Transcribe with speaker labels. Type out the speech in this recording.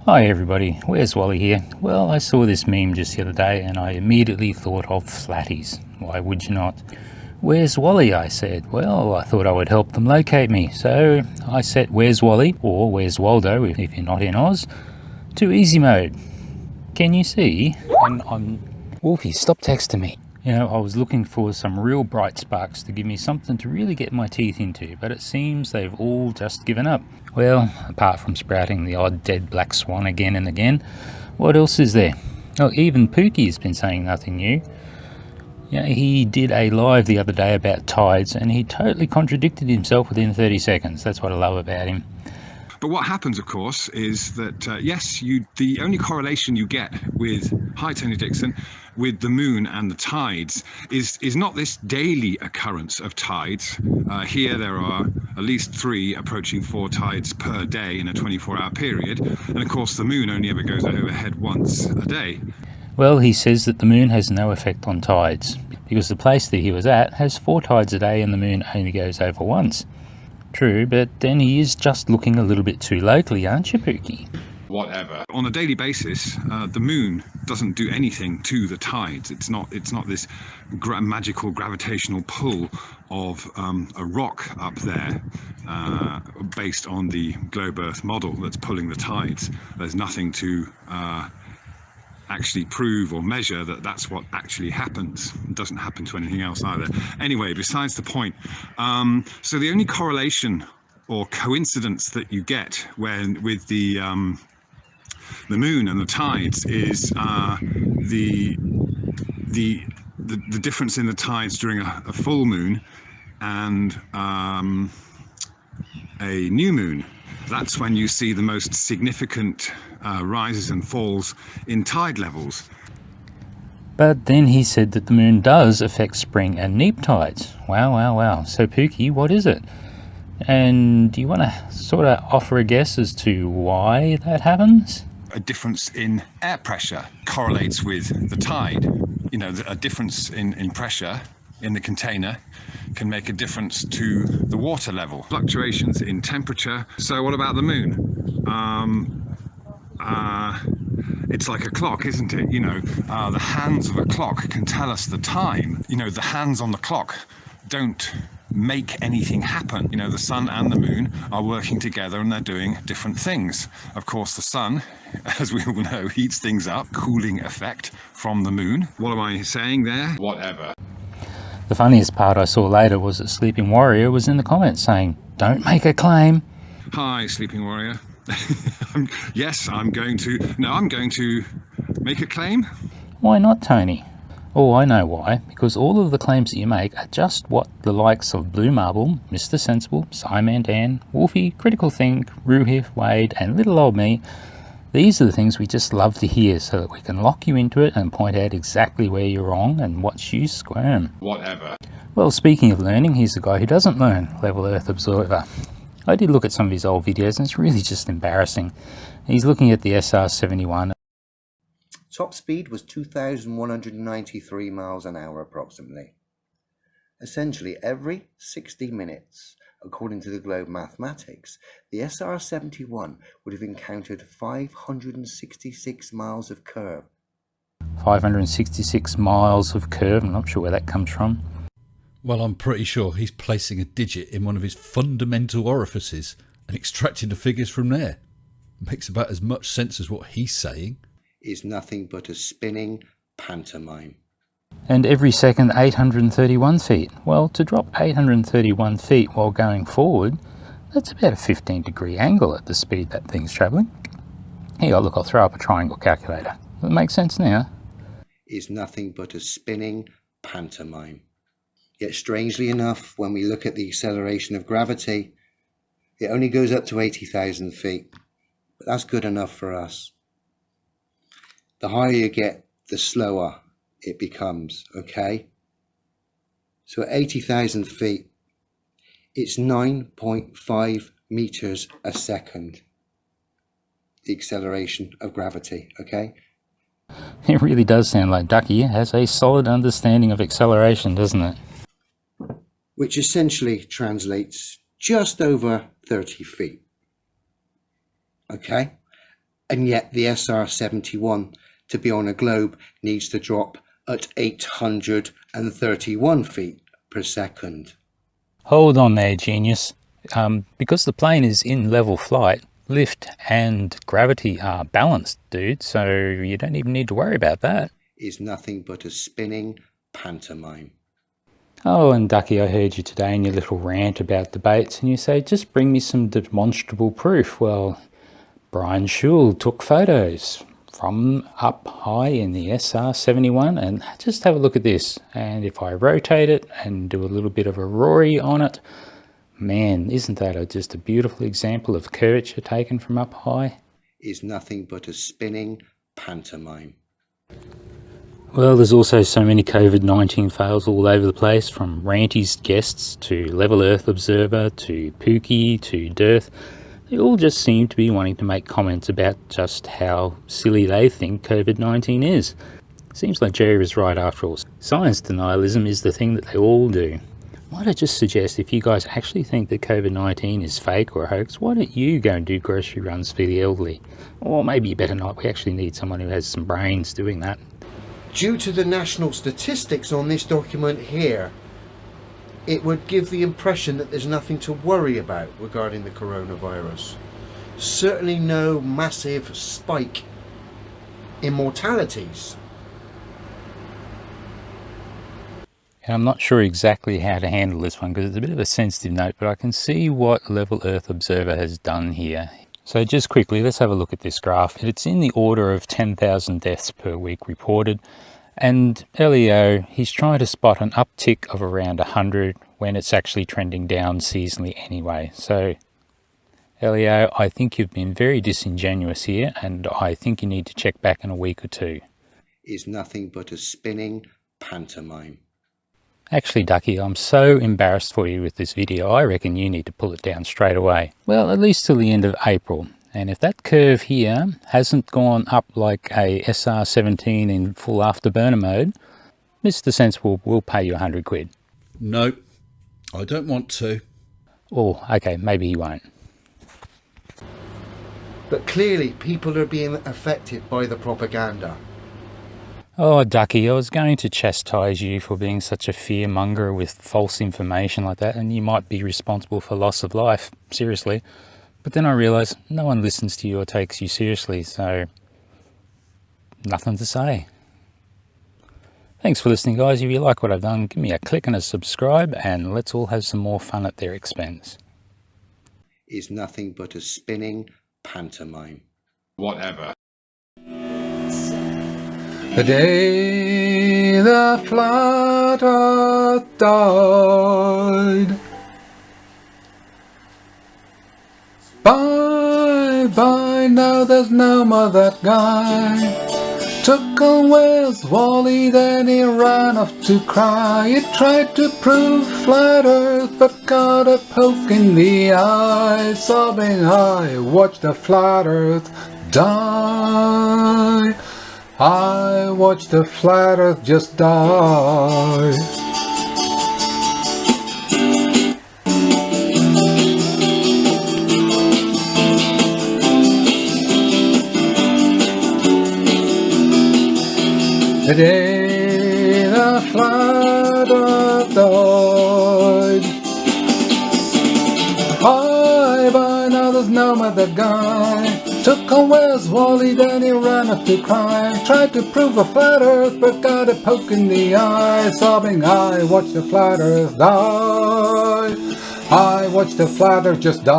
Speaker 1: Hi everybody, where's Wally here? Well, I saw this meme just the other day and I immediately thought of Flatties. Why would you not? Where's Wally? I said. Well, I thought I would help them locate me, so I set Where's Wally, or Where's Waldo if you're not in Oz, to easy mode. Can you see? And Wolfie, stop texting me. You know, I was looking for some real bright sparks to give me something to really get my teeth into, but it seems they've all just given up. Well, apart from sprouting the odd dead black swan again and again, what else is there? Oh, even Pookie has been saying nothing new. Yeah, he did a live the other day about tides, and he totally contradicted himself within 30 seconds. That's what I love about him.
Speaker 2: But what happens, of course, is that, the only correlation you get with, hi Tony Dixon, with the moon and the tides is not this daily occurrence of tides. Here there are at least 3 approaching 4 tides per day in a 24-hour period. And of course, the moon only ever goes overhead once a day.
Speaker 1: Well, he says that the moon has no effect on tides, because the place that he was at has 4 tides a day and the moon only goes over once. True, but then he is just looking a little bit too locally, aren't you, Pookie?
Speaker 2: Whatever. On a daily basis, the moon doesn't do anything to the tides. It's not this magical gravitational pull of a rock up there based on the globe Earth model that's pulling the tides. There's nothing to actually prove or measure that that's what actually happens. It doesn't happen to anything else either. Anyway, besides the point, so the only correlation or coincidence that you get with the moon and the tides is the difference in the tides during a full moon and a new moon. That's when you see the most significant rises and falls in tide levels.
Speaker 1: But then he said that the moon does affect spring and neap tides. Wow. So Pookie, what is it? And do you want to sort of offer a guess as to why that happens?
Speaker 2: A difference in air pressure correlates with the tide. You know, a difference in pressure in the container can make a difference to the water level. Fluctuations in temperature. So what about the moon? It's like a clock, isn't it? You know, the hands of a clock can tell us the time. You know, the hands on the clock don't make anything happen. You know, the sun and the moon are working together and they're doing different things. Of course, the sun, as we all know, heats things up, cooling effect from the moon. What am I saying there? Whatever.
Speaker 1: The funniest part I saw later was that Sleeping Warrior was in the comments saying, "Don't make a claim."
Speaker 2: Hi, Sleeping Warrior. Yes, I'm going to make a claim.
Speaker 1: Why not, Tony? Oh, I know why. Because all of the claims that you make are just what the likes of Blue Marble, Mr. Sensible, Simon Dan, Wolfie, Critical Think, Ruhif, Wade, and little old me. These are the things we just love to hear so that we can lock you into it and point out exactly where you're wrong and watch you squirm.
Speaker 2: Whatever.
Speaker 1: Well, speaking of learning, here's the guy who doesn't learn, Level Earth Observer. I did look at some of his old videos and it's really just embarrassing. He's looking at the SR-71.
Speaker 3: Top speed was 2,193 miles an hour approximately. Essentially every 60 minutes, according to the Globe Mathematics, the SR-71 would have encountered 566 miles of curve.
Speaker 1: 566 miles of curve, I'm not sure where that comes from.
Speaker 4: Well, I'm pretty sure he's placing a digit in one of his fundamental orifices and extracting the figures from there. Makes about as much sense as what he's saying.
Speaker 3: Is nothing but a spinning pantomime.
Speaker 1: And every second 831 feet. Well, to drop 831 feet while going forward, that's about a 15-degree angle at the speed that thing's travelling. Here, look, I'll throw up a triangle calculator. Does it make sense now?
Speaker 3: Is nothing but a spinning pantomime. Yet strangely enough, when we look at the acceleration of gravity, it only goes up to 80,000 feet. But that's good enough for us. The higher you get, the slower it becomes, okay? So at 80,000 feet, it's 9.5 meters a second, the acceleration of gravity, okay?
Speaker 1: It really does sound like Ducky has a solid understanding of acceleration, doesn't it?
Speaker 3: Which essentially translates just over 30 feet. Okay? And yet the SR-71, to be on a globe, needs to drop at 831 feet per second.
Speaker 1: Hold on there, genius. Because the plane is in level flight, lift and gravity are balanced, dude, so you don't even need to worry about that.
Speaker 3: Is nothing but a spinning pantomime.
Speaker 1: Oh, and Ducky, I heard you today in your little rant about debates, and you say, just bring me some demonstrable proof. Well, Brian Schul took photos from up high in the SR-71, and just have a look at this. And if I rotate it and do a little bit of a Rory on it, man, isn't that just a beautiful example of curvature taken from up high?
Speaker 3: Is nothing but a spinning pantomime.
Speaker 1: Well, there's also so many COVID-19 fails all over the place, from Ranty's guests to Level Earth Observer to Pookie to Dearth. They all just seem to be wanting to make comments about just how silly they think COVID-19 is. Seems like Jerry was right after all. Science denialism is the thing that they all do. Might I just suggest, if you guys actually think that COVID-19 is fake or a hoax, why don't you go and do grocery runs for the elderly? Or maybe you better not. We actually need someone who has some brains doing that.
Speaker 3: Due to the national statistics on this document here, it would give the impression that there's nothing to worry about regarding the coronavirus. Certainly no massive spike in mortalities.
Speaker 1: And I'm not sure exactly how to handle this one because it's a bit of a sensitive note, but I can see what Level Earth Observer has done here. So just quickly, let's have a look at this graph. It's in the order of 10,000 deaths per week reported. And Leo, he's trying to spot an uptick of around 100 when it's actually trending down seasonally anyway. So, Leo, I think you've been very disingenuous here, and I think you need to check back in a week or two.
Speaker 3: Is nothing but a spinning pantomime.
Speaker 1: Actually, Ducky, I'm so embarrassed for you with this video, I reckon you need to pull it down straight away. Well, at least till the end of April. And if that curve here hasn't gone up like a SR-17 in full afterburner mode, Mr. Sensible will pay you 100 quid.
Speaker 4: No, I don't want to.
Speaker 1: Oh, okay, maybe he won't.
Speaker 3: But clearly people are being affected by the propaganda.
Speaker 1: Oh, Ducky, I was going to chastise you for being such a fearmonger with false information like that, and you might be responsible for loss of life, seriously. But then I realised no one listens to you or takes you seriously, so nothing to say. Thanks for listening, guys. If you like what I've done, give me a click and a subscribe, and let's all have some more fun at their expense.
Speaker 3: Is nothing but a spinning pantomime.
Speaker 2: Whatever.
Speaker 4: The day the flat earth died. Bye bye, now there's no more that guy. Took away his Wally, then he ran off to cry. He tried to prove flat earth, but got a poke in the eye. Sobbing, I watched the flat earth die. I watched the flat earth just die. The day the flat earth died. Bye bye, now there's no more that guy. Took away his Wally, then he ran off to cry. Tried to prove a flat earth, but got a poke in the eye. Sobbing, I watched the flat earth die. I watched the flat earth just die.